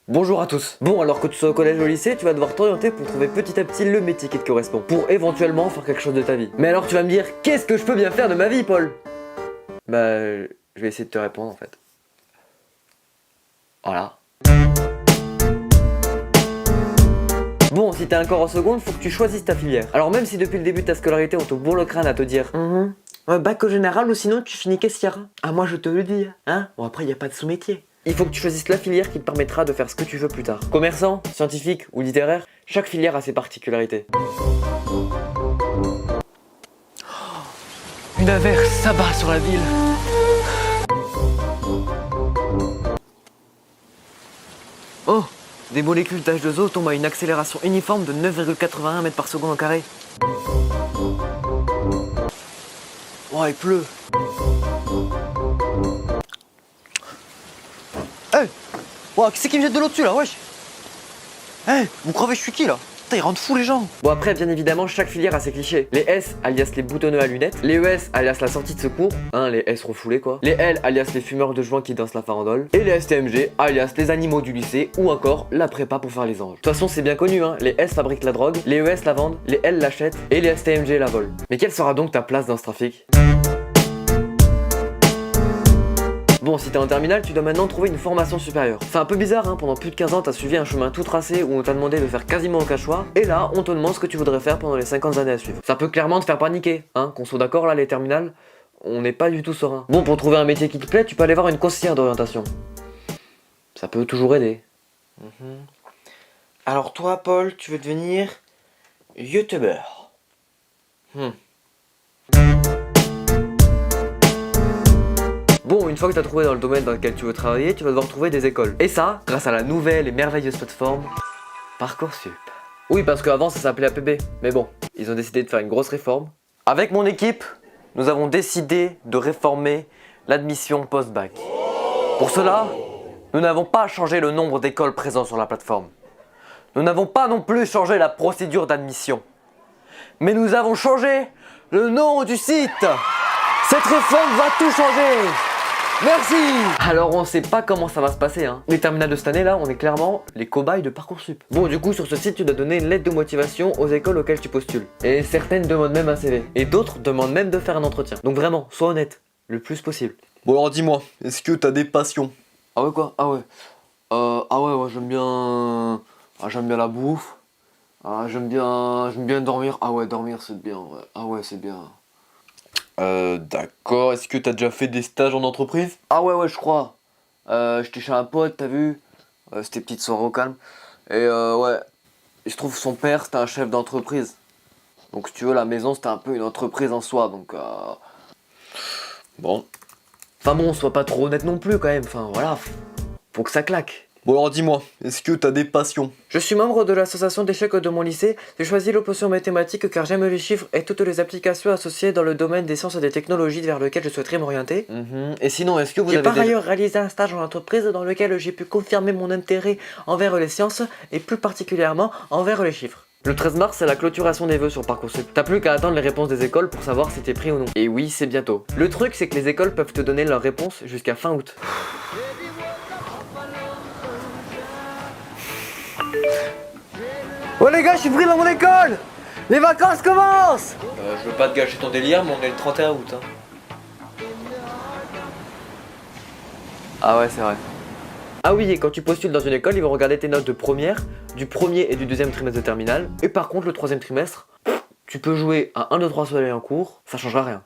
Bonjour à tous. Bon, alors que tu sois au collège ou au lycée, tu vas devoir t'orienter pour trouver petit à petit le métier qui te correspond, pour éventuellement faire quelque chose de ta vie. Mais alors tu vas me dire, qu'est-ce que je peux bien faire de ma vie, Paul? Bah, je vais essayer de te répondre en fait. Voilà. Bon, si t'es encore en seconde, faut que tu choisisses ta filière. Alors même si depuis le début de ta scolarité on te bourre le crâne à te dire bac au général ou sinon tu finis caissière. Ah moi je te le dis, hein. Bon après y a pas de sous-métier. Il faut que tu choisisses la filière qui te permettra de faire ce que tu veux plus tard. Commerçant, scientifique ou littéraire, chaque filière a ses particularités. Une averse s'abat sur la ville. Oh, des molécules d'H2O tombent à une accélération uniforme de 9,81 mètres par seconde au carré. Oh, il pleut. Hey, wow, qui c'est qui me jette de l'eau dessus là, wesh? Hey, vous croyez que je suis qui là? Putain, ils rendent fous les gens. Bon après, bien évidemment, chaque filière a ses clichés. Les S, alias les boutonneux à lunettes. Les ES, alias la sortie de secours. Hein, les S refoulés quoi. Les L, alias les fumeurs de joint qui dansent la farandole. Et les STMG, alias les animaux du lycée. Ou encore la prépa pour faire les anges. De toute façon, c'est bien connu, hein. Les S fabriquent la drogue, les ES la vendent, les L l'achètent et les STMG la volent. Mais quelle sera donc ta place dans ce trafic? Bon, si t'es en terminale, tu dois maintenant trouver une formation supérieure. C'est un peu bizarre, hein, pendant plus de 15 ans, t'as suivi un chemin tout tracé où on t'a demandé de faire quasiment aucun choix, et là, on te demande ce que tu voudrais faire pendant les 50 années à suivre. Ça peut clairement te faire paniquer, hein, qu'on soit d'accord là, les terminales, on n'est pas du tout serein. Bon, pour trouver un métier qui te plaît, tu peux aller voir une conseillère d'orientation. Ça peut toujours aider. Alors toi, Paul, tu veux devenir youtubeur. Bon, une fois que t'as trouvé dans le domaine dans lequel tu veux travailler, tu vas devoir trouver des écoles. Et ça, grâce à la nouvelle et merveilleuse plateforme Parcoursup. Oui, parce qu'avant ça s'appelait APB. Mais bon, ils ont décidé de faire une grosse réforme. Avec mon équipe, nous avons décidé de réformer l'admission post-bac. Pour cela, nous n'avons pas changé le nombre d'écoles présentes sur la plateforme. Nous n'avons pas non plus changé la procédure d'admission. Mais nous avons changé le nom du site. Cette réforme va tout changer. Merci. Alors on sait pas comment ça va se passer, hein. Les terminales de cette année là, on est clairement les cobayes de Parcoursup. Bon, du coup sur ce site tu dois donner une lettre de motivation aux écoles auxquelles tu postules. Et certaines demandent même un CV. Et d'autres demandent même de faire un entretien. Donc vraiment, sois honnête, le plus possible. Bon alors dis-moi, est-ce que t'as des passions? Ah ouais quoi? Ah ouais. Ouais, j'aime bien. Ah, j'aime bien la bouffe. Ah, j'aime bien dormir. Ah ouais, dormir c'est bien, ouais. Ah ouais, c'est bien. D'accord, est-ce que t'as déjà fait des stages en entreprise? Ah ouais, je crois. J'étais chez un pote, t'as vu? C'était petite soirée au calme. Et ouais, il se trouve son père c'était un chef d'entreprise. Donc si tu veux, la maison c'était un peu une entreprise en soi, donc Bon. Enfin bon, sois pas trop honnête non plus quand même, enfin voilà, faut que ça claque. Bon alors dis-moi, est-ce que t'as des passions? Je suis membre de l'association d'échecs de mon lycée. J'ai choisi l'option mathématiques car j'aime les chiffres et toutes les applications associées dans le domaine des sciences et des technologies vers lequel je souhaiterais m'orienter. Et sinon, est-ce que vous J'ai avez par déjà... ailleurs réalisé un stage en entreprise dans lequel j'ai pu confirmer mon intérêt envers les sciences et plus particulièrement envers les chiffres. Le 13 mars, c'est la clôturation des vœux sur Parcoursup. T'as plus qu'à attendre les réponses des écoles pour savoir si t'es pris ou non. Et oui, c'est bientôt. Le truc, c'est que les écoles peuvent te donner leurs réponses jusqu'à fin août. Oh les gars, je suis pris dans mon école! Les vacances commencent! je veux pas te gâcher ton délire, mais on est le 31 août, hein. Ah ouais, c'est vrai. Ah oui, et quand tu postules dans une école, ils vont regarder tes notes de première, du premier et du deuxième trimestre de terminale. Et par contre, le troisième trimestre, tu peux jouer à 1, 2, 3 soleil en cours, ça changera rien.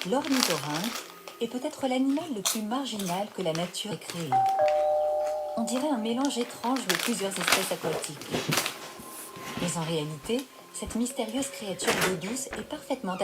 L'ornithorynque est peut-être l'animal le plus marginal que la nature ait créé. On dirait un mélange étrange de plusieurs espèces aquatiques. Mais en réalité, cette mystérieuse créature d'eau douce est parfaitement